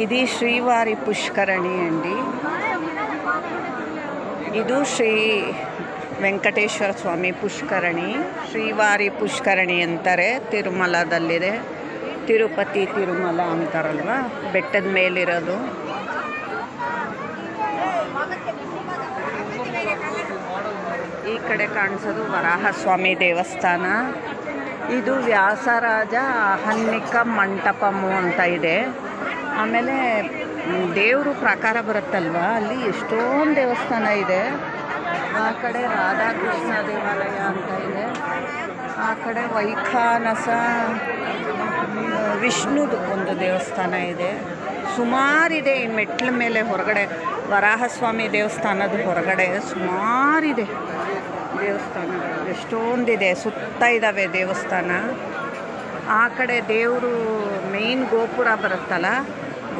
ఇది శ్రీవారి పుష్కరణి అండి. ಇದು ಶ್ರೀ ವೆಂಕಟೇಶ್ವರ ಸ್ವಾಮಿ ಪುಷ್ಕರಣಿ, ಶ್ರೀವಾರಿ ಪುಷ್ಕರಣಿ ಅಂತಾರೆ. ತಿರುಮಲದಲ್ಲಿದೆ. ತಿರುಪತಿ ತಿರುಮಲ ಅಂತಾರಲ್ವ, ಬೆಟ್ಟದ ಮೇಲಿರೋದು. ಈ ಕಡೆ ಕಾಣಿಸೋದು ವರಾಹಸ್ವಾಮಿ ದೇವಸ್ಥಾನ. ಇದು ವ್ಯಾಸರಾಜ ಆಹ್ನಿಕ ಮಂಟಪಮು ಅಂತ ಇದೆ. ಆಮೇಲೆ ದೇವರು ಪ್ರಾಕಾರ ಬರುತ್ತಲ್ವ, ಅಲ್ಲಿ ಎಷ್ಟೊಂದು ದೇವಸ್ಥಾನ ಇದೆ. ಆ ಕಡೆ ರಾಧಾಕೃಷ್ಣ ದೇವಾಲಯ ಅಂತ ಇದೆ. ಆ ಕಡೆ ವೈಖಾನಸ ವಿಷ್ಣುದು ಒಂದು ದೇವಸ್ಥಾನ ಇದೆ. ಸುಮಾರಿದೆ. ಈ ಮೆಟ್ಲ ಮೇಲೆ ಹೊರಗಡೆ ವರಾಹಸ್ವಾಮಿ ದೇವಸ್ಥಾನದ ಹೊರಗಡೆ ಸುಮಾರಿದೆ ದೇವಸ್ಥಾನಗಳು, ಎಷ್ಟೊಂದಿದೆ. ಸುತ್ತ ಇದ್ದಾವೆ ದೇವಸ್ಥಾನ. ಆ ಕಡೆ ದೇವರು ಮೇನ್ ಗೋಪುರ ಬರುತ್ತಲ್ಲ,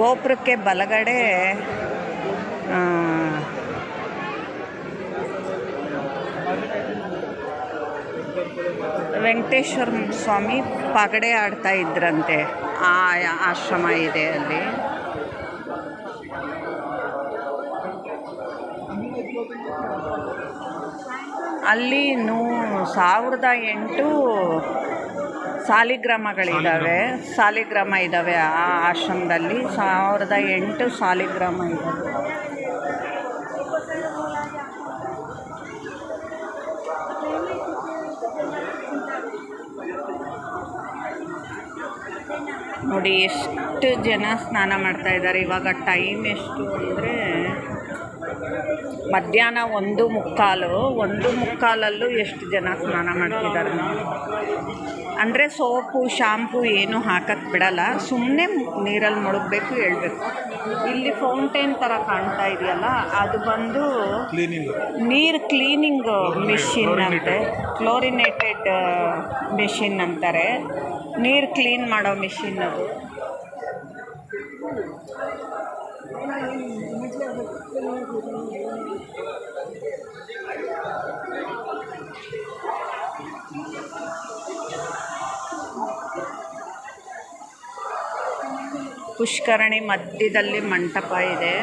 ಗೋಪುರಕ್ಕೆ ಬಲಗಡೆ ವೆಂಕಟೇಶ್ವರ ಸ್ವಾಮಿ ಪಗಡೆ ಆಡ್ತಾ ಇದ್ರಂತೆ. ಆ ಆಶ್ರಮ ಇದೆ ಅಲ್ಲಿ. ಅಲ್ಲಿ 1008 ಸಾಲಿಗ್ರಾಮಗಳಿದ್ದಾವೆ. ಸಾಲಿಗ್ರಾಮ ಇದ್ದಾವೆ ಆ ಆಶ್ರಮದಲ್ಲಿ. 1008 ಸಾಲಿಗ್ರಾಮ ಇದ್ದಾವೆ. ನೋಡಿ ಎಷ್ಟು ಜನ ಸ್ನಾನ ಮಾಡ್ತಾ ಇದ್ದಾರೆ. ಇವಾಗ ಟೈಮ್ ಎಷ್ಟು ಅಂದರೆ ಮಧ್ಯಾಹ್ನ 1:15 ಎಷ್ಟು ಜನ ಸ್ನಾನ ಮಾಡ್ತಿದ್ದಾರೆ. ಅಂದರೆ ಸೋಪು ಶಾಂಪು ಏನು ಹಾಕಕ್ಕೆ ಬಿಡಲ್ಲ, ಸುಮ್ಮನೆ ನೀರಲ್ಲಿ ಮುಳುಗಬೇಕು, ಹೇಳ್ಬೇಕು. ಇಲ್ಲಿ ಫೌಂಟೇನ್ ಥರ ಕಾಣ್ತಾ ಇದೆಯಲ್ಲ, ಅದು ಬಂದು ನೀರು ಕ್ಲೀನಿಂಗ್ ಮಿಷಿನ್ ಅಂತೆ. ಕ್ಲೋರಿನೇಟೆಡ್ ಮಿಷಿನ್ ಅಂತಾರೆ. ನೀರು ಕ್ಲೀನ್ ಮಾಡೋ ಮಿಷಿನ್ ಅದು. ಪುಷ್ಕರಣಿ ಮಧ್ಯದಲ್ಲಿ ಮಂಟಪ ಇದೆ.